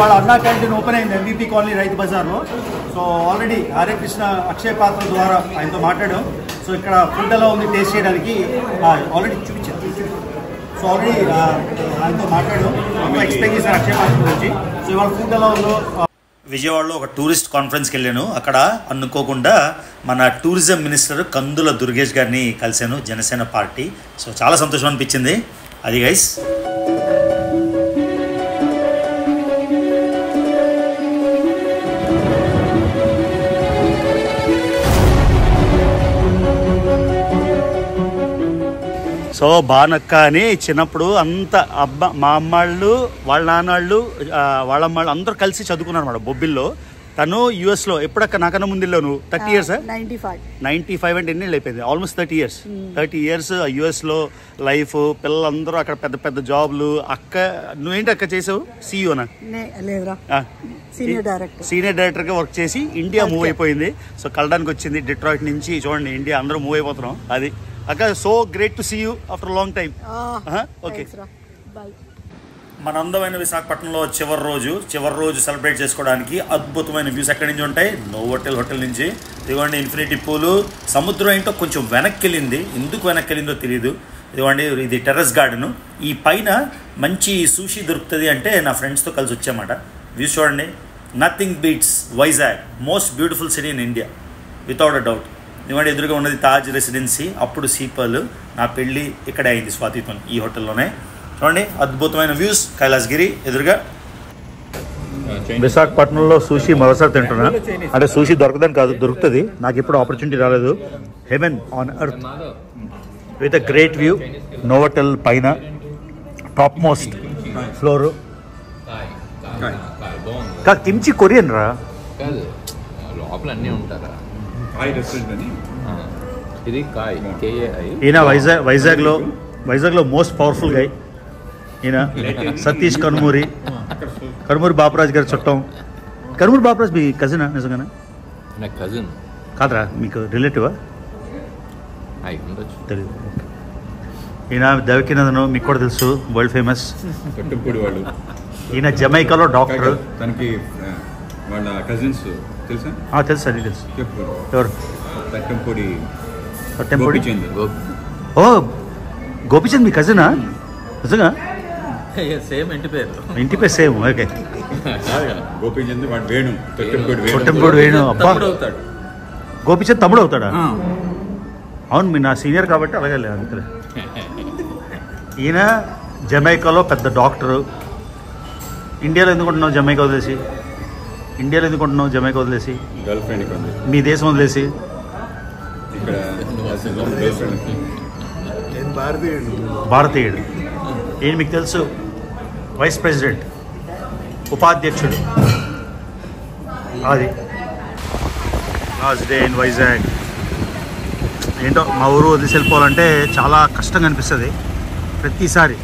వాళ్ళ అన్నా canteen open అయింది MVP కాలనీ రైతు బజార్లో. సో ఆల్రెడీ హరే కృష్ణ అక్షయ పాత్ర ద్వారా ఆయనతో మాట్లాడాం. సో ఇక్కడ ఫుడ్ ఎలా ఉంది టేస్ట్ చేయడానికి ఆల్రెడీ చూపించారు. సో ఆల్రెడీ ఆయనతో మాట్లాడాం, ఎక్స్ప్లెయిన్ చేశారు అక్షయ పాత్ర గురించి. సో ఇవాళ ఫుడ్ ఎలా ఉందో. విజయవాడలో ఒక టూరిస్ట్ కాన్ఫరెన్స్కి వెళ్ళాను. అక్కడ అనుకోకుండా మన టూరిజం మినిస్టర్ కందుల దుర్గేష్ గారిని కలిశాను, జనసేన పార్టీ. సో చాలా సంతోషం అనిపించింది. అది గైస్. సో బానక్క అని చిన్నప్పుడు అంత మా అమ్మాళ్ళు వాళ్ళ నాన్నాళ్ళు వాళ్ళ అమ్మాళ్ళు అందరూ కలిసి చదువుకున్నారు అన్నమాట బొబ్బిల్లో. తను యుఎస్లో ఎప్పుడక్క నాకన్నా ముందు నువ్వు 30 years 95 అంటే ఎన్ని అయిపోయింది, ఆల్మోస్ట్ 30 years యుఎస్లో లైఫ్, పిల్లలందరూ అక్కడ పెద్ద పెద్ద జాబ్లు. అక్క నువ్వేంటి అక్క చేసావు? సిఇఓనా? సీనియర్ డైరెక్టర్గా వర్క్ చేసి ఇండియా మూవ్ అయిపోయింది. సో కలడానికి వచ్చింది డిట్రాయిట్ నుంచి. చూడండి ఇండియా అందరూ మూవ్ అయిపోతున్నాం. అది అక్క, so great to see you after long time. Okay, మన అందమైన విశాఖపట్నంలో చివరి రోజు సెలబ్రేట్ చేసుకోవడానికి అద్భుతమైన వ్యూస్ ఎక్కడి నుంచి ఉంటాయి? నోవోటెల్ హోటల్ నుంచి. ఇదిగోండి ఇన్ఫినిటీ పూలు. సముద్రం ఏంటో కొంచెం వెనక్కి వెళ్ళింది, ఎందుకు వెనక్కి వెళ్ళిందో తెలియదు. ఇదిగోండి ఇది టెర్రస్ గార్డెన్. ఈ పైన మంచి సూషీ దొరుకుతుంది అంటే నా ఫ్రెండ్స్తో కలిసి వచ్చామాట. వ్యూస్ చూడండి. Nothing beats Vizag, most beautiful city in India without a doubt. ఇదిగోండి ఎదురుగా ఉన్నది తాజ్ రెసిడెన్సీ. అప్పుడు సీపల్. నా పెళ్ళి ఇక్కడే అయింది స్వాతితో, ఈ హోటల్లోనే. చూడండి అద్భుతమైన వ్యూస్. కైలాసగిరి ఎదురుగా. విశాఖపట్నంలో సూషీ మరోసారి తింటున్నా. అంటే సూషీ దొరకదని కాదు, దొరుకుతుంది. నాకు ఎప్పుడు ఆపర్చునిటీ రాలేదు. Heaven on earth with a great view. Novotel పైన top most floor. Kimchi Korean రా, లోపల అన్నీ ఉంటారా? ఇది ఈయన వైజాగ్లో మోస్ట్ పవర్ఫుల్ గై ఈయన. సతీష్ కనుమూరి బాపరాజ్ గారి చుట్టం. కనుమూరి బాపరాజ్ మీ కజినా? నిజంగానే కజిన్ కాదరా, మీకు రిలేటివా? తెలియదు. ఈయన దేవకీనందన్, మీకు కూడా తెలుసు, వరల్డ్ ఫేమస్. ఈయన జమైకాలో డాక్టర్. తనకి వాళ్ళ కజిన్స్ తెలుసా? తెలుసు, అది తెలుసు. ఎవరు? ఓ గోపిచంద్ మీ కజినా? నిజంగా? సేమ్ ఇంటి పేరు సేమ్. ఓకే. గోపిచంద్ వేణు, తొట్టెంపూడి వేణు. అబ్బా, గోపిచంద్ తమ్ముడు అవుతాడా? అవును, మీ నా సీనియర్ కాబట్టి అలాగే లేదు అంతే. ఈయన జమైకాలో పెద్ద డాక్టరు. ఇండియాలో ఎందుకు ఉంటున్నావు జమైకా వదిలేసి? గర్ల్ ఫ్రెండ్ మీ దేశం వదిలేసి? భారతీయుడు. ఈయన మీకు తెలుసు, వైస్ ప్రెసిడెంట్, ఉపాధ్యక్షుడు. అది లాస్ట్ డే ఇన్ వైజాగ్. ఏంటో మా ఊరు వదిలేసి వెళ్ళిపోవాలంటే చాలా కష్టంగా అనిపిస్తుంది ప్రతిసారి.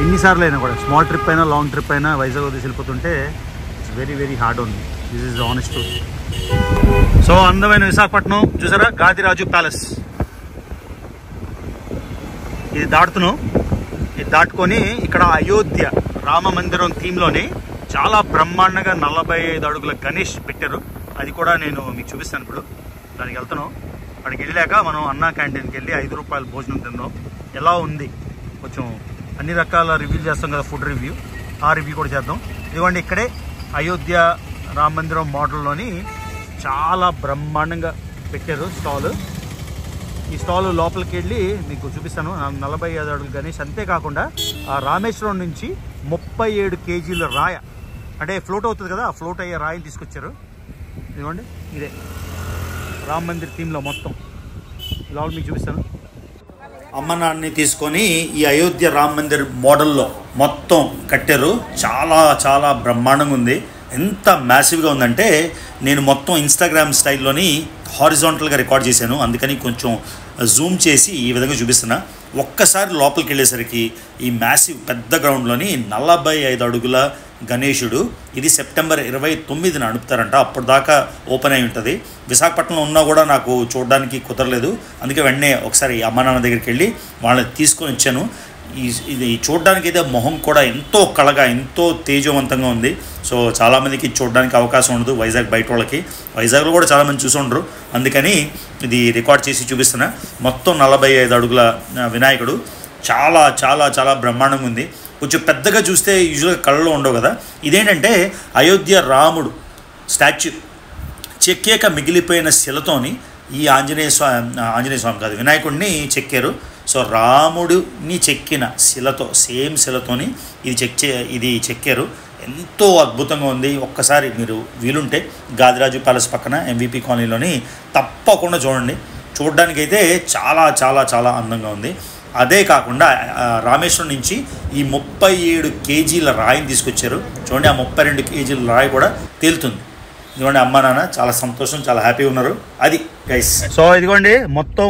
ఎన్నిసార్లు అయినా కూడా, స్మాల్ ట్రిప్ అయినా లాంగ్ ట్రిప్ అయినా వైజాగ్ వదిలేసి వెళ్ళిపోతుంటే it's very very hard only. This is honest truth. So అందమైన విశాఖపట్నం చూసారా, గాదిరాజు ప్యాలెస్. ఇది దాటుకొని ఇక్కడ అయోధ్య రామ మందిరం థీమ్లోని చాలా బ్రహ్మాండంగా 45 అడుగుల గణేష్ పెట్టారు. అది కూడా నేను మీకు చూపిస్తాను ఇప్పుడు. దానికి వెళ్తున్నాం. అక్కడికి వెళ్ళాక మనం అన్నా క్యాంటీన్కి వెళ్ళి 5 రూపాయల భోజనం తిందాం. ఎలా ఉంది కొంచెం అన్ని రకాల రివ్యూ చేస్తాం కదా, ఫుడ్ రివ్యూ. ఆ రివ్యూ కూడా చేద్దాం. ఇదిగోండి ఇక్కడే అయోధ్య రామ మందిరం మోడల్లోని చాలా బ్రహ్మాండంగా పెట్టారు స్టాల్. ఈ స్టాల్ లోపలికి వెళ్ళి మీకు చూపిస్తాను. 45 అడుగులు గణేష్. అంతేకాకుండా ఆ రామేశ్వరం నుంచి 37 kgs రాయ, అంటే ఫ్లోట్ అవుతుంది కదా, ఆ ఫ్లోట్ అయ్యే రాయిని తీసుకొచ్చారు. ఇదిగోండి ఇదే రామ మందిర్ థీమ్లో మొత్తం లోపల మీకు చూపిస్తాను. అమ్మ నాన్నని తీసుకొని ఈ అయోధ్య రామ మందిర్ మోడల్లో మొత్తం కట్టారు. చాలా చాలా బ్రహ్మాండంగా ఉంది. ఎంత మ్యాసివ్గా ఉందంటే నేను మొత్తం ఇన్స్టాగ్రామ్ స్టైల్లోని హారిజాంటల్గా రికార్డ్ చేశాను. అందుకని కొంచెం జూమ్ చేసి ఈ విధంగా చూపిస్తున్నా. ఒక్కసారి లోపలికి వెళ్ళేసరికి ఈ మ్యాసివ్ పెద్ద గ్రౌండ్లోని 45 అడుగుల గణేశుడు. ఇది సెప్టెంబర్ 29న నడుపుతారంట. అప్పుడు దాకా ఓపెన్ అయి ఉంటుంది. విశాఖపట్నంలో ఉన్నా కూడా నాకు చూడడానికి కుదరలేదు. అందుకే వెంటనే ఒకసారి అమ్మ నాన్న దగ్గరికి వెళ్ళి వాళ్ళని తీసుకొని వచ్చాను. ఇది చూడడానికి అయితే మొహం కూడా ఎంతో కళగా ఎంతో తేజవంతంగా ఉంది. సో చాలామందికి చూడడానికి అవకాశం ఉండదు వైజాగ్ బయట వాళ్ళకి. వైజాగ్లో కూడా చాలామంది చూసి ఉండరు, అందుకని ఇది రికార్డ్ చేసి చూపిస్తున్నా. మొత్తం 45 అడుగుల వినాయకుడు చాలా చాలా చాలా బ్రహ్మాండంగా ఉంది. కొంచెం పెద్దగా చూస్తే యూజువల్గా కళ్ళలో ఉండవు కదా. ఇదేంటంటే అయోధ్య రాముడు స్టాచ్యూ చెక్కాక మిగిలిపోయిన శిలతోని ఈ ఆంజనేయ స్వామి కాదు వినాయకుడిని చెక్కారు. సో రాముడిని చెక్కిన శిలతో సేమ్ శిలతోని ఇది చెక్కారు. ఎంతో అద్భుతంగా ఉంది. ఒక్కసారి మీరు వీలుంటే గాదిరాజు ప్యాలెస్ పక్కన MVP కాలనీలోని తప్పకుండా చూడండి. చూడడానికైతే చాలా చాలా చాలా అందంగా ఉంది. అదే కాకుండా రామేశ్వరం నుంచి ఈ 37 కేజీల రాయిని తీసుకొచ్చారు. చూడండి, ఆ 32 కేజీల రాయి కూడా తేలుతుంది. ఇదిగోండి అమ్మ నాన్న చాలా సంతోషం, చాలా హ్యాపీగా ఉన్నారు. అది గైస్. సో ఇదిగోండి మొత్తం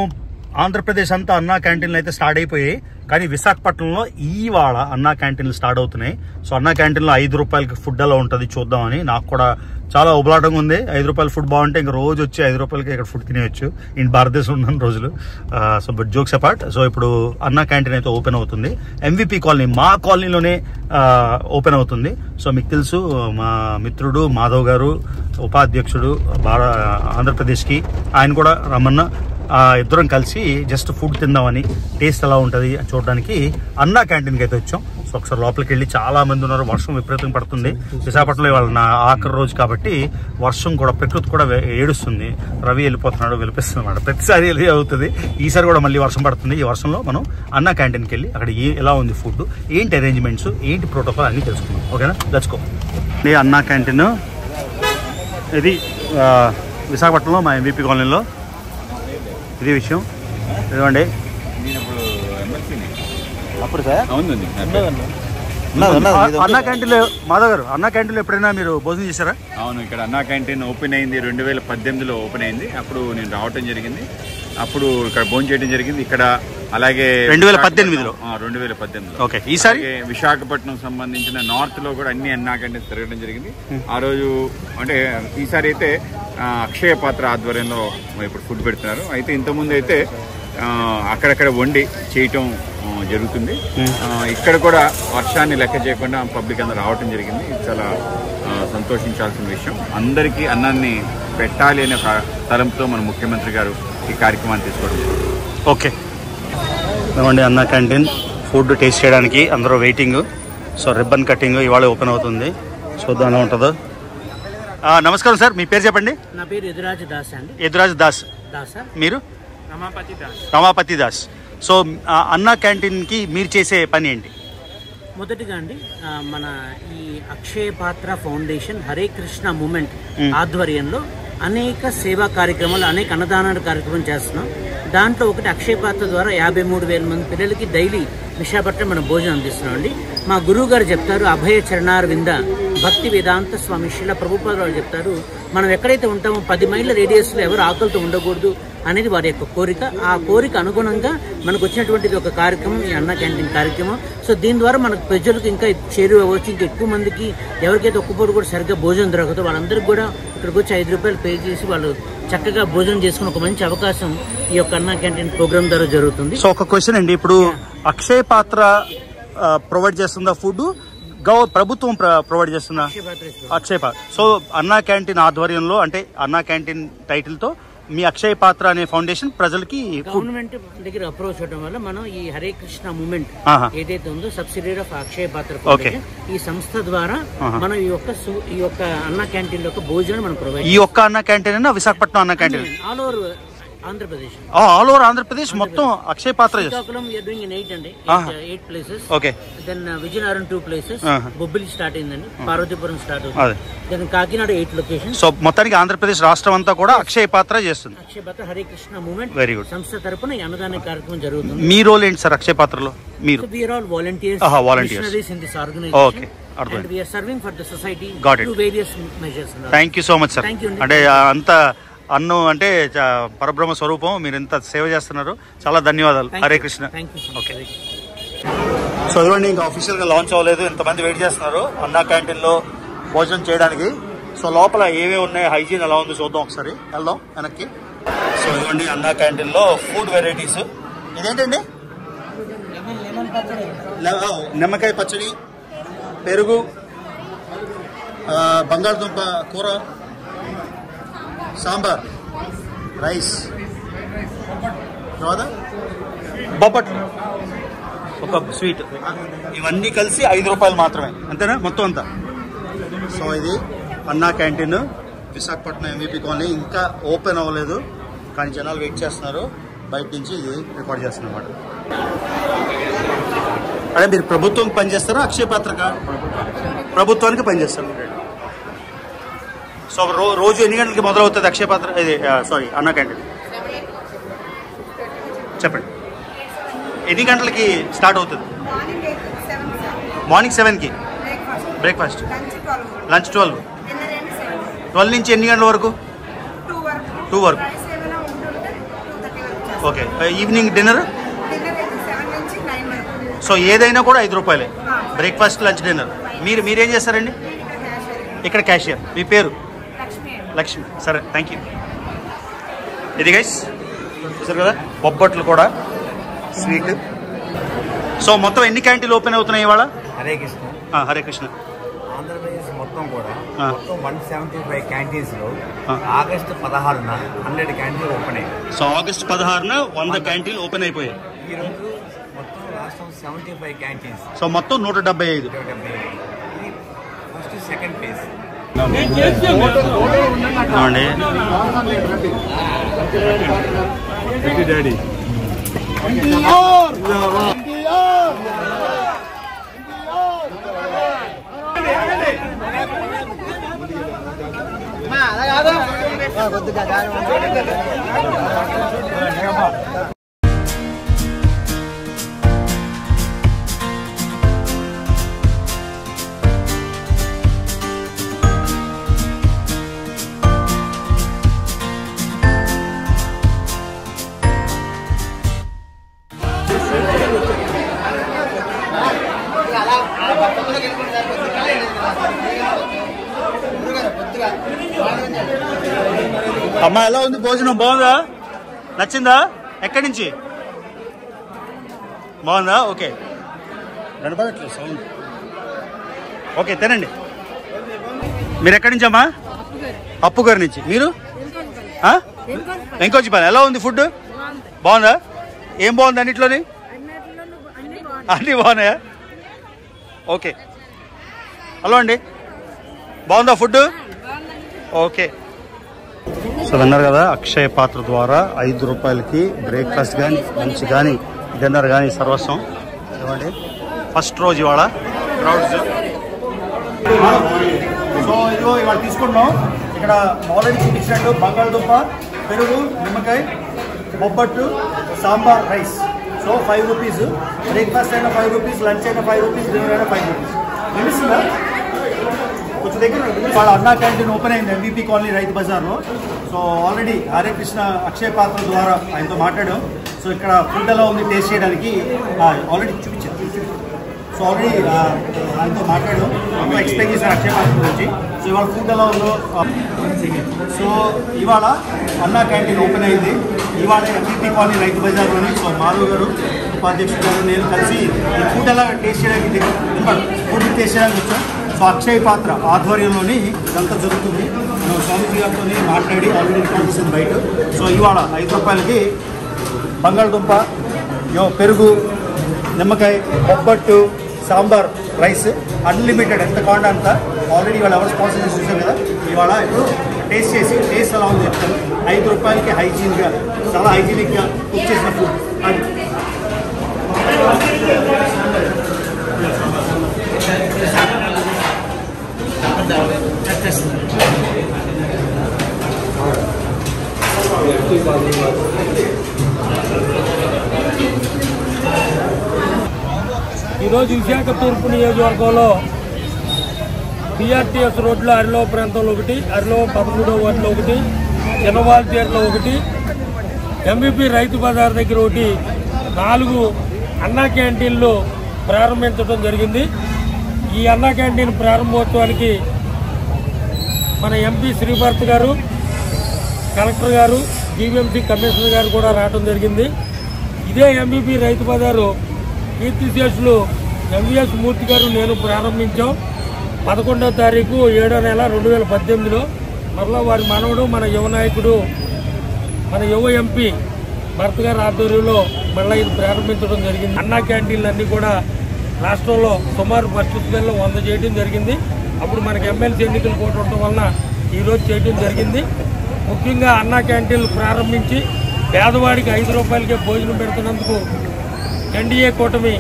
ఆంధ్రప్రదేశ్ అంతా అన్నా క్యాంటీన్లు అయితే స్టార్ట్ అయిపోయాయి, కానీ విశాఖపట్నంలో ఇవాళ అన్నా క్యాంటీన్లు స్టార్ట్ అవుతున్నాయి. సో అన్నా క్యాంటీన్లో 5 రూపాయలకి ఫుడ్ ఎలా ఉంటుంది చూద్దామని నాకు కూడా చాలా ఉబలాటంగా ఉంది. 5 రూపాయల ఫుడ్ బాగుంటే ఇంక రోజు వచ్చి 5 రూపాయలకి ఇక్కడ ఫుడ్ తినేయచ్చు. ఇన్ భారతదేశం ఉన్న రోజులు. So but jokes apart, so ఇప్పుడు అన్నా క్యాంటీన్ అయితే ఓపెన్ అవుతుంది. MVP కాలనీ మా కాలనీలోనే ఓపెన్ అవుతుంది. సో మీకు తెలుసు మా మిత్రుడు మాధవ్ గారు ఉపాధ్యక్షుడు ఆంధ్రప్రదేశ్కి, ఆయన కూడా రమ్మన్న ఇద్దరం కలిసి జస్ట్ ఫుడ్ తిందామని, టేస్ట్ ఎలా ఉంటుంది చూడడానికి అన్నా క్యాంటీన్కి అయితే వచ్చాం. సో ఒకసారి లోపలికి వెళ్ళి చాలా మంది ఉన్నారు. వర్షం విపరీతంగా పడుతుంది విశాఖపట్నంలో. ఇవాళ నా ఆఖరి రోజు కాబట్టి వర్షం కూడా ప్రకృతి కూడా ఏడుస్తుంది. రవి వెళ్ళిపోతున్నాడు, వినిపిస్తున్నాడు. ప్రతిసారి అవుతుంది, ఈసారి కూడా మళ్ళీ వర్షం పడుతుంది. ఈ వర్షంలో మనం అన్నా క్యాంటీన్కి వెళ్ళి అక్కడ ఎలా ఉంది ఫుడ్, ఏంటి అరేంజ్మెంట్స్, ఏంటి ప్రోటోకాల్ అన్నీ తెలుసుకుందాం. ఓకేనా, లెట్స్ గో. ఇది అన్నా క్యాంటీన్, ఇది విశాఖపట్నంలో మా MVP కాలనీలో. ఇది విషయం. ఇదిగోండి అప్పుడు సార్ అన్నా క్యాంటీన్లో మాధవ్ గారు, అన్నా క్యాంటీన్లో ఎప్పుడైనా మీరు భోజనం చేశారా? అవును, ఇక్కడ అన్నా క్యాంటీన్ ఓపెన్ అయింది 2018లో ఓపెన్ అయింది. అప్పుడు నేను రావటం జరిగింది, అప్పుడు ఇక్కడ భోజనం చేయడం జరిగింది. ఇక్కడ అలాగే 2018లో. ఓకే. ఈసారి విశాఖపట్నం సంబంధించిన నార్త్ లో కూడా అన్ని అన్నా క్యాంటీన్స్ తిరగడం జరిగింది. ఆ రోజు అంటే ఈసారి అయితే అక్షయ పాత్ర ఆధ్వర్యంలో ఇప్పుడు ఫుడ్ పెడుతున్నారు. అయితే ఇంతకుముందు అయితే అక్కడక్కడ వండి చేయటం జరుగుతుంది. ఇక్కడ కూడా వర్షాన్ని లెక్క చేయకుండా పబ్లిక్ అందరూ రావటం జరిగింది. చాలా సంతోషించాల్సిన విషయం. అందరికీ అన్నాన్ని పెట్టాలి అనే ఒక తలంపుతో మన ముఖ్యమంత్రి గారు ఈ కార్యక్రమాన్ని తీసుకోవడం. ఓకే, ఇవ్వండి అన్నా క్యాంటీన్ ఫుడ్ టేస్ట్ చేయడానికి అందరూ వెయిటింగ్. సో రిబ్బన్ కటింగ్ ఇవాళ ఓపెన్ అవుతుంది, చూద్దాం ఎలా ఉంటుందో. నమస్కారం సార్, మీ పేరు చెప్పండి. నా పేరు ఎదురాజ్ దాస్ అండి. ఎదురాజ్ దాస్. మీరు? రమాపతి దాస్. సో అన్నా క్యాంటీన్కి మీరు చేసే పని ఏంటి? మొదటిగా అండి, మన ఈ అక్షయ పాత్ర ఫౌండేషన్ హరే కృష్ణ మూమెంట్ ఆధ్వర్యంలో అనేక సేవా కార్యక్రమాలు, అనేక అన్నదాన కార్యక్రమం చేస్తున్నాం. దాంట్లో ఒకటి అక్షయ పాత్ర ద్వారా 53,000 మంది పిల్లలకి డైలీ విశాఖపట్నం మనం భోజనం అందిస్తున్నాం అండి. మా గురువు గారు చెప్తారు, అభయ చరణార్ వింద భక్తి వేదాంత స్వామి శ్రీల ప్రభుపాద వారు చెప్తారు, మనం ఎక్కడైతే ఉంటామో 10 మైళ్ళ రేడియస్లో ఎవరు ఆకలితో ఉండకూడదు అనేది వారి యొక్క కోరిక. ఆ కోరిక అనుగుణంగా మనకు వచ్చినటువంటిది ఒక కార్యక్రమం, ఈ అన్నా క్యాంటీన్ కార్యక్రమం. సో దీని ద్వారా మనకు ప్రజలకు ఇంకా చేరువ అవ్వచ్చు. ఇంకా ఎక్కువ మందికి ఎవరికైతే ఒక్కపూట కూడా సరిగ్గా భోజనం దొరకదో వాళ్ళందరికీ కూడా ఇక్కడికి వచ్చి 5 రూపాయలు పే చేసి వాళ్ళు చక్కగా భోజనం చేసుకుని ఒక మంచి అవకాశం ఈ యొక్క అన్నా క్యాంటీన్ ప్రోగ్రామ్ ద్వారా జరుగుతుంది. సో ఒక క్వశ్చన్ అండి, ఇప్పుడు అక్షయ పాత్ర ప్రొవైడ్ చేస్తుందా ఫుడ్, ప్రభుత్వం ప్రొవైడ్ చేస్తుందా? అక్షయ పాత్ర. సో అన్నా క్యాంటీన్ ఆధ్వర్యంలో, అంటే అన్నా క్యాంటీన్ టైటిల్ తో మీ అక్షయ పాత్ర అనే ఫౌండేషన్ ప్రజలకి గవర్నమెంట్ దగ్గర అప్రోచ్ అవడం వల్ల మనం ఈ హరే కృష్ణ మూమెంట్ ఏదైతే ఉందో సబ్సిడరీ ఆఫ్ అక్షయ పాత్ర ఫౌండేషన్, ఈ సంస్థ ద్వారా మనం ఈ యొక్క అన్నా క్యాంటీన్ యొక్క భోజనం మనం ప్రొవైడ్. ఈ ఒక్క అన్నా canteen Visakhapatnam Anna canteen all over Andhra Pradesh, all over Andhra Pradesh మొత్తం Akshaya Patra. Srikakulam we are doing in 8 places. Okay. Then Vizianagaram 2 places, Bobbili start అయిందండి, పార్వతీపురం స్టార్ట్ అవుతుంది, దెన్ కాకినాడ 8 లొకేషన్. సో మొత్తానికి ఆంధ్రప్రదేశ్ రాష్ట్రం అంతా కూడా అక్షయ పాత్ర చేస్తుంది. Akshaya Patra Hare Krishna movement very good సంస్థ తరపున ఈ అన్నదాన కార్యక్రమం జరుగుతుంది. మీ రోల్ ఏంటి సార్ అక్షయ పాత్రలో? మీరు? We are all volunteers, missionaries in this organization. Okay, and we are serving for the society through various measures. Thank you so much sir. అంటే అంత అన్నం అంటే పరబ్రహ్మ స్వరూపం, మీరు ఎంత సేవ చేస్తున్నారు, చాలా ధన్యవాదాలు. హరే కృష్ణ. ఓకే. సో ఇవ్వండి, ఇంకా అఫీషియల్ గా లాంచ్ అవ్వలేదు, ఎంతమంది వెయిట్ చేస్తున్నారు అన్నా క్యాంటీన్ లో భోజనం చేయడానికి. సో లోపల ఏవే ఉన్నాయి, హైజీన్ ఎలా ఉందో చూద్దాం, ఒకసారి వెళ్దాం వెనక్కి. సో ఇవ్వండి అన్నా క్యాంటీన్ లో ఫుడ్ వెరైటీస్. ఇదేంటండి? నిమ్మకాయ పచ్చడి, పెరుగు, బంగాళదుంప కూర, సాంబార్, రైస్, తర్వాత బొబ్బట్లు, ఒక స్వీట్. ఇవన్నీ కలిసి 5 రూపాయలు మాత్రమే, అంతేనా మొత్తం అంతా? సో ఇది అన్నా క్యాంటీన్, విశాఖపట్నం MVP కాలనీ. ఇంకా ఓపెన్ అవ్వలేదు కానీ జనాలు వెయిట్ చేస్తున్నారు. బయట నుంచి ఇది రికార్డ్ చేస్తున్నారు అన్నమాట. అదే మీరు ప్రభుత్వం పనిచేస్తారా అక్షయ పాత్రక? ప్రభుత్వానికి పనిచేస్తారు. సో రోజు ఎన్ని గంటలకి మొదలవుతుంది అక్షయ పాత్ర, ఇది సారీ అన్నా క్యాంటీన్? చెప్పండి, ఎన్ని గంటలకి స్టార్ట్ అవుతుంది? మార్నింగ్ 7కి బ్రేక్ఫాస్ట్, లంచ్ 12 నుంచి ఎన్ని గంటల వరకు? 2 వరకు. Okay, evening dinner? సో ఏదైనా కూడా 5 రూపాయలే, బ్రేక్ఫాస్ట్, లంచ్, డిన్నర్. మీరేం చేస్తారండి? ఇక్కడ క్యాషియర్. మీ పేరు? లక్ష్మి. సరే, థ్యాంక్ యూ. ఇది గైస్ చూసారు కదా, బొబ్బట్లు కూడా, స్వీట్. సో మొత్తం ఎన్ని క్యాంటీన్లు ఓపెన్ అవుతున్నాయి ఇవాళ? హరే కృష్ణ. హరే కృష్ణ. ఆంధ్రప్రదేశ్ మొత్తం కూడా మొత్తం 175 క్యాంటీన్స్ లో ఆగస్టు 16న 100 క్యాంటీన్లు ఓపెన్ అయ్యాయి. సో ఆగస్టు 16న 100 క్యాంటీన్లు ఓపెన్ అయిపోయాయి. ఈ రోజు మొత్తం రాష్ట్రం 75 క్యాంటీన్స్. సో మొత్తం 175. ఇది ఫస్ట్ సెకండ్ ఫేజ్. డాడీ అమ్మా, ఎలా ఉంది భోజనం? బాగుందా? నచ్చిందా? ఎక్కడి నుంచి? బాగుందా? Okay, వినపడట్లేదు sound. ఓకే, తినండి. మీరు ఎక్కడి నుంచి అమ్మా? అప్పు గారి నుంచి. మీరు? వెంకోచిపల్లి. ఎలా ఉంది ఫుడ్? బాగుందా? ఏం బాగుంది అన్నిట్లోని? అన్నీ బాగున్నాయా? ఓకే. హలో అండి, బాగుందా ఫుడ్? ఓకే. సో విన్నారు కదా, అక్షయ పాత్ర ద్వారా 5 రూపాయలకి బ్రేక్ఫాస్ట్ కానీ, లంచ్ కానీ, డిన్నర్ కానీ సర్వస్వం. చూడండి, ఫస్ట్ రోజు ఇవాళ క్రౌడ్స్. సో ఇదిగో ఇవాళ తీసుకున్నాం. ఇక్కడ ఆల్రెడీ చూపించినట్టు బంగాళదుంప, పెరుగు, నిమ్మకాయ, bobbattu, sambar, rice. So 5 rupees. Breakfast అయినా 5 రూపీస్, లంచ్ అయినా 5 రూపీస్, డిన్నర్ అయినా 5 రూపీస్. తెలుస్తుందా? కొంచెం దగ్గర వాళ్ళ అన్నా క్యాంటీన్ ఓపెన్ అయింది MVP కాలనీ రైతు బజార్లో. సో ఆల్రెడీ హరే కృష్ణ అక్షయ పాత్ర ద్వారా ఆయనతో మాట్లాడాం. సో ఇక్కడ ఫుడ్ ఎలా ఉంది టేస్ట్ చేయడానికి ఆల్రెడీ చూపించారు. సో ఆల్రెడీ ఆయనతో మాట్లాడాం, ఎక్స్ప్లెయిన్ చేశారు అక్షయ పాత్ర గురించి. సో ఇవాళ ఫుడ్ ఎలా ఉందో. సో ఇవాళ అన్నా క్యాంటీన్ ఓపెన్ అయింది ఇవాళ MVP కాలనీ రైతు బజార్లోని. సో మాధవ్ గారు, ఉపాధ్యక్షుడు గారు, నేను కలిసి ఈ ఫుడ్ ఎలా టేస్ట్ చేయడానికి, ఫుడ్ టేస్ట్ చేయడానికి వచ్చాం. సో అక్షయ పాత్ర ఆధ్వర్యంలోని ఇదంతా జరుగుతుంది. మనం స్వామిజీ గారితో మాట్లాడి ఆల్రెడీ రికార్డ్ చేసింది బయట. సో ఇవాళ 5 రూపాయలకి బంగాళదుంప, పెరుగు, నిమ్మకాయ, బొబ్బట్టు, సాంబార్, రైస్ అన్లిమిటెడ్, ఎంత కావాలంటే అంత. ఆల్రెడీ ఇవాళ ఎవరు స్పాన్సర్ చేసి చూసాం కదా. ఇవాళ ఇప్పుడు టేస్ట్ చేసి టేస్ట్ ఎలా ఉంది చెప్తాను. 5 రూపాయలకి హైజీన్గా, చాలా హైజీనిక్గా కుక్ చేసిన ఫుడ్. అది ఈరోజు విశాఖ తూర్పు నియోజకవర్గంలో BRTS రోడ్లో అరిలో ప్రాంతంలో ఒకటి, అరిలో 13వ వార్డులో ఒకటి, జనవాల్ తీరులో ఒకటి, MVP రైతు బజార్ దగ్గర ఒకటి 4 అన్నా క్యాంటీన్లు ప్రారంభించడం జరిగింది. ఈ అన్నా క్యాంటీన్ ప్రారంభోత్సవానికి మన MP శ్రీభారత్ గారు, కలెక్టర్ గారు, GVMC కమిషనర్ గారు కూడా రావడం జరిగింది. ఇదే MVP రైతు బజారు కీర్తిశేషులు ఎంవిఎస్ మూర్తి గారు నేను ప్రారంభించాం 11వ తారీఖు 7వ నెల 2018లో. మరలా వారి మనవడు మన యువ నాయకుడు మన యువ ఎంపీ భరత్ గారి ఆధ్వర్యంలో మళ్ళీ ఇది ప్రారంభించడం జరిగింది. అన్నా క్యాంటీన్లు అన్నీ కూడా రాష్ట్రంలో సుమారు ఫస్ట్ స్పెల్లో 100 చేయడం జరిగింది. అప్పుడు మనకి ఎమ్మెల్సీ ఎన్నికలు కూడా ఉండటం వలన ఈరోజు చేయడం జరిగింది. ముఖ్యంగా అన్నా క్యాంటీన్లు ప్రారంభించి పేదవాడికి 5 రూపాయలకే భోజనం పెడుతున్నందుకు ఎన్డీఏ కూటమి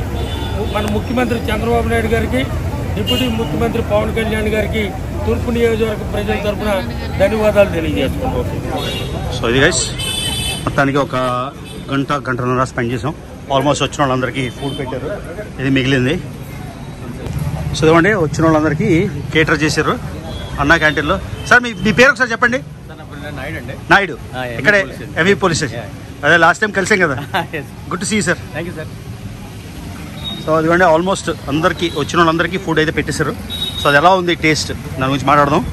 మన ముఖ్యమంత్రి చంద్రబాబు నాయుడు గారికి, డిప్యూటీ ముఖ్యమంత్రి పవన్ కళ్యాణ్ గారికి తూర్పు నియోజకవర్గ ప్రజల తరఫున ధన్యవాదాలు తెలియజేసుకుంటాం. సో ఇది గైస్ మొత్తానికి ఒక గంటన్నర స్పెండ్ చేసాం. ఆల్మోస్ట్ వచ్చిన వాళ్ళందరికీ ఫుడ్ పెట్టారు, ఇది మిగిలింది. సో ఇవ్వండి వచ్చిన వాళ్ళందరికీ కేటర్ చేశారు అన్నా క్యాంటీన్లో. సార్ మీ పేరు ఒకసారి చెప్పండి. నాయుడు, ఇక్కడే ఎంవి పోలీస్ స్టేషన్. అదే లాస్ట్ టైం కలిసాం కదా. Good to see sir. Thank you sir. So అదిగోండి ఆల్మోస్ట్ అందరికీ వచ్చిన వాళ్ళందరికీ ఫుడ్ అయితే పెట్టేశారు. సో అది ఎలా ఉంది టేస్ట్ దాని గురించి మాట్లాడదాం.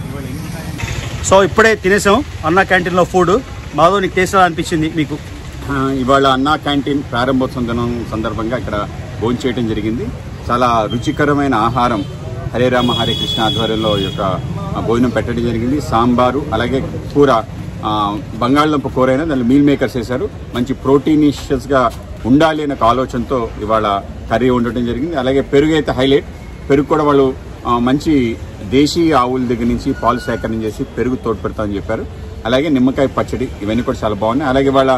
సో ఇప్పుడే తినేసాం అన్నా క్యాంటీన్లో ఫుడ్. మాధవ్ నీకు టేస్ట్ ఎలా అనిపించింది మీకు? ఇవాళ అన్నా క్యాంటీన్ ప్రారంభోత్సవం దినం సందర్భంగా ఇక్కడ భోజనం చేయడం జరిగింది. చాలా రుచికరమైన ఆహారం హరే రామ హరే కృష్ణ ఆధ్వర్యంలో ఈ యొక్క భోజనం పెట్టడం జరిగింది. సాంబారు, అలాగే కూర బంగాళదుంప కూర అయినా దానిలో మీల్ మేకర్స్ వేశారు. మంచి ప్రోటీనిషియస్గా ఉండాలి అనే ఆలోచనతో ఇవాళ కర్రీ ఉండటం జరిగింది. అలాగే పెరుగు అయితే హైలైట్. పెరుగు కూడా వాళ్ళు మంచి దేశీయ ఆవుల దగ్గర నుంచి పాలు సేకరణ చేసి పెరుగు తోడు పెడతామని చెప్పారు. అలాగే నిమ్మకాయ పచ్చడి, ఇవన్నీ కూడా చాలా బాగున్నాయి. అలాగే వాళ్ళ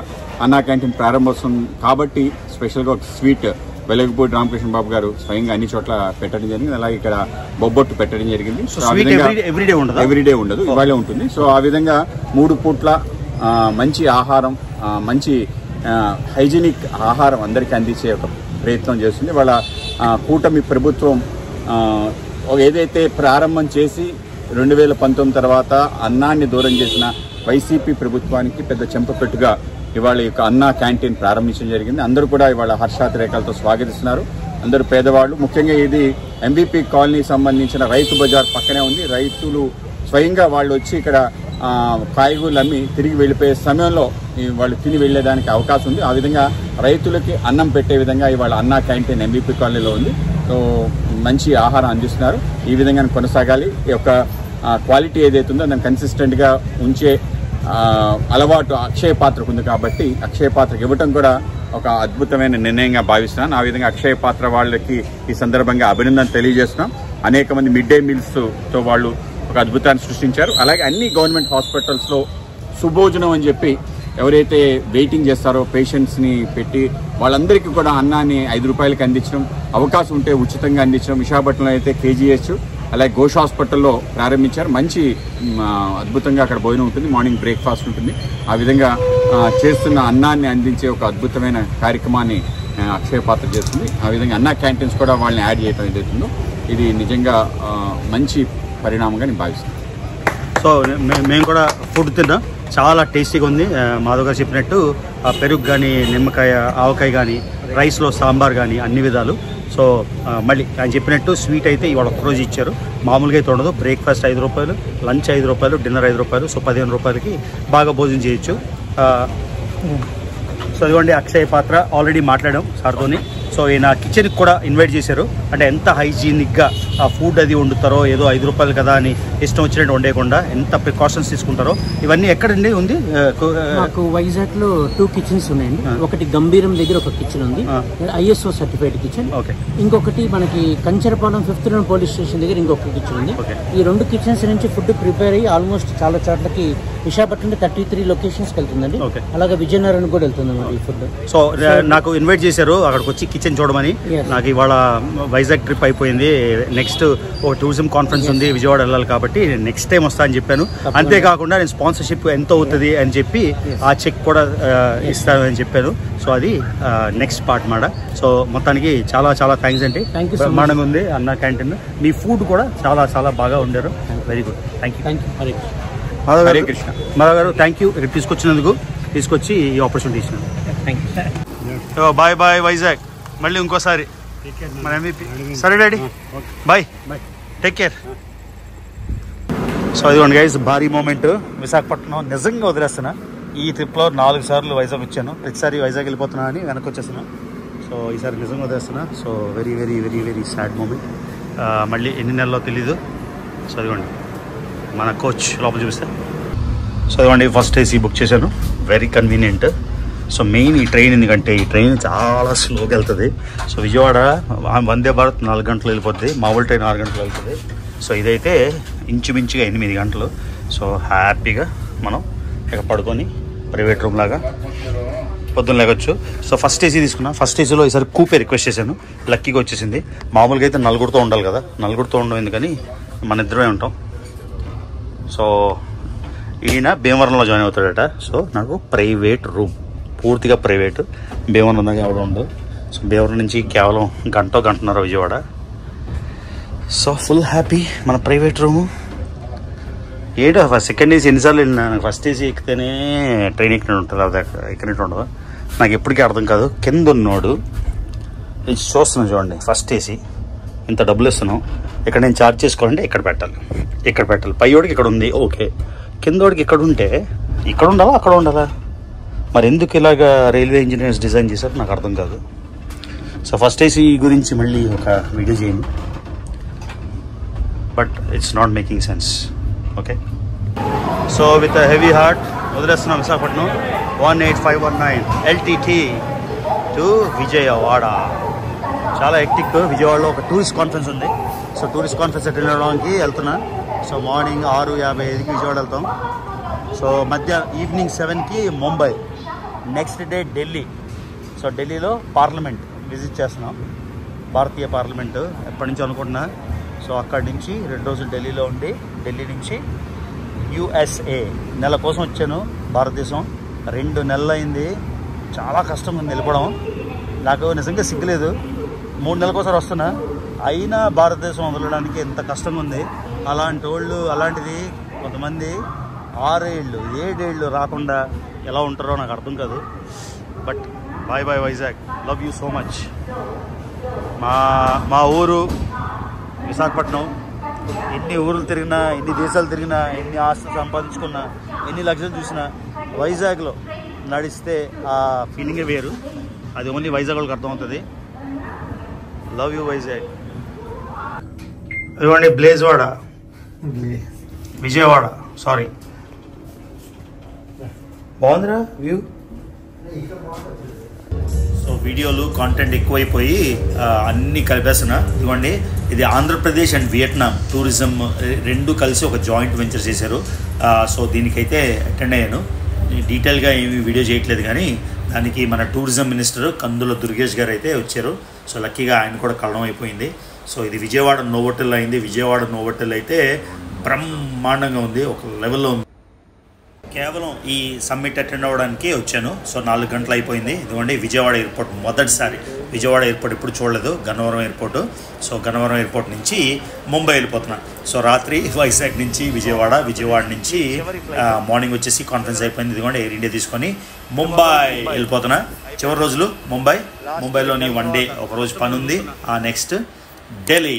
అన్నా క్యాంటీన్ ప్రారంభోత్సవం కాబట్టి స్పెషల్గా ఒక స్వీట్ వెలగపూడి రామకృష్ణ బాబు గారు స్వయంగా అన్ని చోట్ల పెట్టడం జరిగింది. అలాగే ఇక్కడ బొబ్బొట్టు పెట్టడం జరిగింది. ఎవ్రీడే ఉండదు, ఇవాళే ఉంటుంది. సో ఆ విధంగా 3 పూట్ల మంచి ఆహారం, మంచి హైజీనిక్ ఆహారం అందరికీ అందించే ఒక ప్రయత్నం చేస్తుంది. వాళ్ళ కూటమి ప్రభుత్వం ఏదైతే ప్రారంభం చేసి 2019 తర్వాత అన్నాన్ని దూరం చేసిన వైసీపీ ప్రభుత్వానికి పెద్ద చెంపపెట్టుగా ఇవాళ యొక్క అన్నా క్యాంటీన్ ప్రారంభించడం జరిగింది. అందరూ కూడా ఇవాళ హర్షాతిరేకాలతో స్వాగతిస్తున్నారు. అందరూ పేదవాళ్ళు. ముఖ్యంగా ఇది ఎంబీపీ కాలనీ సంబంధించిన రైతు బజార్ పక్కనే ఉంది. రైతులు స్వయంగా వాళ్ళు వచ్చి ఇక్కడ కాయగూరలు అమ్మి తిరిగి వెళ్ళిపోయే సమయంలో వాళ్ళు తిని వెళ్లేదానికి అవకాశం ఉంది. ఆ విధంగా రైతులకి అన్నం పెట్టే విధంగా ఇవాళ అన్నా క్యాంటీన్ ఎంబీపీ కాలనీలో ఉంది. సో మంచి ఆహారం అందిస్తున్నారు. ఈ విధంగా కొనసాగాలి. ఈ యొక్క క్వాలిటీ ఏదైతే ఉందో దాన్ని కన్సిస్టెంట్గా ఉంచే అలవాటు అక్షయ పాత్రకు ఉంది. కాబట్టి అక్షయ పాత్రకు ఇవ్వటం కూడా ఒక అద్భుతమైన నిర్ణయంగా భావిస్తున్నాను. ఆ విధంగా అక్షయ పాత్ర వాళ్ళకి ఈ సందర్భంగా అభినందన తెలియజేస్తున్నాం. అనేక మంది మిడ్ డే మీల్స్తో వాళ్ళు ఒక అద్భుతాన్ని సృష్టించారు. అలాగే అన్ని గవర్నమెంట్ హాస్పిటల్స్లో సుభోజనం అని చెప్పి ఎవరైతే వెయిటింగ్ చేస్తారో పేషెంట్స్ని పెట్టి వాళ్ళందరికీ కూడా అన్నాన్ని 5 రూపాయలకి అందించడం, అవకాశం ఉంటే ఉచితంగా అందించడం. విశాఖపట్నంలో అయితే కేజీహెచ్ అలాగే ఘోష్ హాస్పిటల్లో ప్రారంభించారు. మంచి అద్భుతంగా అక్కడ భోజనం ఉంటుంది, మార్నింగ్ బ్రేక్ఫాస్ట్ ఉంటుంది. ఆ విధంగా చేస్తున్న అన్నాన్ని అందించే ఒక అద్భుతమైన కార్యక్రమాన్ని అక్షయ పాత్ర చేస్తుంది. ఆ విధంగా అన్నా క్యాంటీన్స్ కూడా వాళ్ళని యాడ్ చేయడం ఏదైతుందో ఇది నిజంగా మంచి పరిణామంగా నేను భావిస్తున్నాను. సో మేము కూడా ఫుడ్ తిన్నాం, చాలా టేస్టీగా ఉంది. మాధవ్ గారు చెప్పినట్టు పెరుగు కానీ, నిమ్మకాయ, ఆవకాయ కానీ, రైస్లో సాంబార్ కానీ అన్ని విధాలు. సో మళ్ళీ ఆయన చెప్పినట్టు స్వీట్ అయితే ఇవాళ ఒక్కరోజు ఇచ్చారు. మామూలుగా అయితే ఉండదు. బ్రేక్ఫాస్ట్ 5 రూపాయలు, లంచ్ 5 రూపాయలు, డిన్నర్ 5 రూపాయలు. సో 15 రూపాయలకి బాగా భోజనం చేయొచ్చు. సో అదిగోండి అక్షయ పాత్ర ఆల్రెడీ మాట్లాడాం సార్తోని. సో ఈయన కిచెన్కి కూడా ఇన్వైట్ చేశారు. అంటే ఎంత హైజీనిక్గా ఆ ఫుడ్ అది వండుతారో, ఏదో 5 రూపాయలు కదా అని ఇష్టం వచ్చినట్టు వండేయకుండా ఎంత ప్రికాషన్స్ తీసుకుంటారో. ఇవన్నీ ఎక్కడండి ఉంది? మాకు వైజాగ్లో 2 కిచెన్స్ ఉన్నాయండి. ఒకటి గంభీరం దగ్గర ఒక కిచెన్ ఉంది, ISO సర్టిఫైడ్ కిచెన్. ఇంకొకటి మనకి Kancharapalem 5th round police station దగ్గర ఇంకొక కిచెన్ ఉంది. ఈ 2 కిచెన్స్ నుంచి ఫుడ్ ప్రిపేర్ అయ్యి ఆల్మోస్ట్ చాలా చోట్లకి విశాఖపట్నంలో 33 లొకేషన్స్కి వెళ్తుందండి. అలాగే విజయనగరం కూడా వెళ్తుంది ఈ ఫుడ్. సో నాకు ఇన్వైట్ చేశారు అక్కడికి వచ్చి కిచెన్ చూడమని. నాకు ఇవాళ వైజాగ్ ట్రిప్ అయిపోయింది. నెక్స్ట్ ఒక టూరిజం కాన్ఫరెన్స్ ఉంది, విజయవాడ వెళ్ళాలి. కాబట్టి నెక్స్ట్ టైం వస్తా అని చెప్పాను. అంతేకాకుండా నేను స్పాన్సర్షిప్ ఎంత అవుతుంది అని చెప్పి ఆ చెక్ కూడా ఇస్తాను అని చెప్పాను. సో అది నెక్స్ట్ పార్ట్ మాట. సో మొత్తానికి చాలా చాలా థ్యాంక్స్ అండి. బ్రహ్మాండంగా ఉంది అన్నా క్యాంటీన్. మీ ఫుడ్ కూడా చాలా చాలా బాగా ఉండారు. Very good. Thank you. Hare Krishna. Madhav గారు థ్యాంక్ యూ ఇక్కడ తీసుకొచ్చినందుకు, తీసుకొచ్చి ఈ ఆపర్చునిటీ ఇచ్చినందుకు. Bye bye Vizag. మళ్ళీ ఇంకోసారి మన MVP. సరే daddy, bye, take care. So ఇదిగోండి గైస్, భారీ మూమెంట్. విశాఖపట్నం నిజంగా వదిలేస్తున్నా. ఈ ట్రిప్లో 4 సార్లు వైజాగ్ వచ్చాను. ప్రతిసారి వైజాగ్ వెళ్ళిపోతున్నా అని వెనక్కి వచ్చేస్తున్నా. సో ఈసారి నిజంగా వదిలేస్తున్నా. So very very very very sad moment. మళ్ళీ ఎన్ని నెలల్లో తెలీదు. సో అదిగోండి మన కోచ్ లోపల చూపిస్తే. సో అదిగోండి ఫస్ట్ ఏసీ బుక్ చేశాను. Very convenient. సో మెయిన్ ఈ ట్రైన్ ఎందుకంటే ఈ ట్రైన్ చాలా స్లోగా వెళ్తుంది. సో విజయవాడ వందే భారత్ 4 గంటలు వెళ్ళిపోద్ది, మామూలు ట్రైన్ 6 గంటలు వెళ్తుంది. సో ఇదైతే ఇంచుమించుగా 8 గంటలు. సో హ్యాపీగా మనం ఇక పడుకొని ప్రైవేట్ రూమ్ లాగా పొద్దున్న లేకొచ్చు. సో ఫస్ట్ ఏసీ తీసుకున్నా. ఫస్ట్ ఏసీలో ఈసారి కూపే రిక్వెస్ట్ చేశాను, లక్కీగా వచ్చేసింది. మామూలుగా అయితే నలుగురితో ఉండాలి కదా, నలుగురితో ఉండడం ఎందుకని మన ఇద్దరమే ఉంటాం. సో ఈయన భీమవరంలో జాయిన్ అవుతాడట. సో నాకు ప్రైవేట్ రూమ్, పూర్తిగా ప్రైవేట్. భీమవరం ఉందా ఎవడో ఉండదు. సో భీమవరం నుంచి కేవలం గంటన్నర విజయవాడ. So full happy. మన ప్రైవేట్ రూము ఏంటో సెకండ్ ఏసీ ఎన్నిసార్లు వెళ్ళినా నాకు ఫస్ట్ ఏసీ ఎక్కితేనే ట్రైన్ ఎక్కినట్టు ఉంటుంది, అది ఎక్కినట్టు ఉండదు. నాకు ఎప్పటికీ అర్థం కాదు. కింద ఉన్నోడు ఇది చూస్తున్నాను చూడండి, ఫస్ట్ ఏసీ ఇంత డబ్బులు ఇస్తున్నాం, ఇక్కడ నేను ఛార్జ్ చేసుకోవాలంటే ఇక్కడ పెట్టాలి. పైవాడికి ఇక్కడ ఉంది ఓకే, కిందోడికి ఇక్కడ ఉంటే ఇక్కడ ఉండాలా అక్కడ ఉండాలా? మరి ఎందుకు ఇలాగా రైల్వే ఇంజనీర్స్ డిజైన్ చేశారు నాకు అర్థం కాదు. సో ఫస్ట్ ఏసీ గురించి మళ్ళీ ఒక వీడియో చేయండి, but it's not making sense. Okay, so with heavy heart వదిలేస్తున్నాం విశాఖపట్నం 18519 LTT టు విజయవాడ. చాలా హెక్టిక్. విజయవాడలో ఒక టూరిస్ట్ కాన్ఫరెన్స్ ఉంది. సో టూరిస్ట్ కాన్ఫరెన్స్ అటెండ్ అవ్వడానికి వెళ్తున్నా. సో మార్నింగ్ 6:55కి విజయవాడ వెళ్తాం. సో ఈవినింగ్ 7కి Mumbai, next day Delhi. So ఢిల్లీలో పార్లమెంట్ విజిట్ చేస్తున్నాం, భారతీయ పార్లమెంటు ఎప్పటి నుంచి అనుకుంటున్నా. సో అక్కడి నుంచి 2 రోజులు ఢిల్లీలో ఉండి ఢిల్లీ నుంచి USA. నెల కోసం వచ్చాను భారతదేశం. 2 నెలలు అయింది. చాలా కష్టంగా ఉంది వెళ్ళిపోవడం. నాకు నిజంగా సిగ్గులేదు. 3 నెలల కోసం వస్తున్నా, అయినా భారతదేశం వదలడానికి ఎంత కష్టంగా ఉంది. అలాంటిది కొంతమంది 6 ఏళ్ళు 7 ఏళ్ళు రాకుండా ఎలా ఉంటారో నాకు అర్థం కాదు. But bye bye Vizag, love you so much. మా ఊరు విశాఖపట్నం. ఎన్ని ఊర్లు తిరిగినా, ఎన్ని దేశాలు తిరిగినా, ఎన్ని ఆస్తులు సంపాదించుకున్నా, ఎన్ని లక్షలు చూసినా, వైజాగ్లో నడిస్తే ఆ ఫీలింగే వేరు. అది ఓన్లీ వైజాగ్ వాళ్ళకి అర్థమవుతుంది. Love you Vizag. ఇదిగోండి బ్లేజ్వాడ, విజయవాడ, సారీ. బాగుందిరా వ్యూ. సో వీడియోలు కాంటెంట్ ఎక్కువైపోయి అన్నీ కలిపేస్తున్నా. ఇదిగోండి ఇది ఆంధ్రప్రదేశ్ అండ్ వియట్నాం టూరిజం 2 కలిసి ఒక జాయింట్ వెంచర్ చేశారు. సో దీనికైతే అటెండ్ అయ్యాను. డీటెయిల్గా ఏమి వీడియో చేయట్లేదు, కానీ దానికి మన టూరిజం మినిస్టర్ కందుల దుర్గేష్ గారు అయితే వచ్చారు. సో లక్కీగా ఆయన కూడా కలడం అయిపోయింది. సో ఇది విజయవాడ నోవోటెల్ అయింది. విజయవాడ నోవోటెల్ అయితే బ్రహ్మాండంగా ఉంది, ఒక లెవెల్లో ఉంది. కేవలం ఈ సమ్మిట్ అటెండ్ అవ్వడానికి వచ్చాను. సో 4 గంటలు అయిపోయింది. ఇదిగోండి విజయవాడ ఎయిర్పోర్ట్, మొదటిసారి విజయవాడ ఎయిర్పోర్ట్ ఎప్పుడు చూడలేదు, Gannavaram airport. So Gannavaram airport నుంచి ముంబై వెళ్ళిపోతున్నా. సో రాత్రి వైజాగ్ నుంచి విజయవాడ నుంచి మార్నింగ్ వచ్చేసి కాన్ఫరెన్స్ అయిపోయింది. ఇదిగోండి ఎయిర్ ఇండియా తీసుకొని ముంబై వెళ్ళిపోతున్నా. చివరి రోజులు ముంబైలోని 1 డే, ఒక రోజు పని ఉంది. నెక్స్ట్ ఢిల్లీ.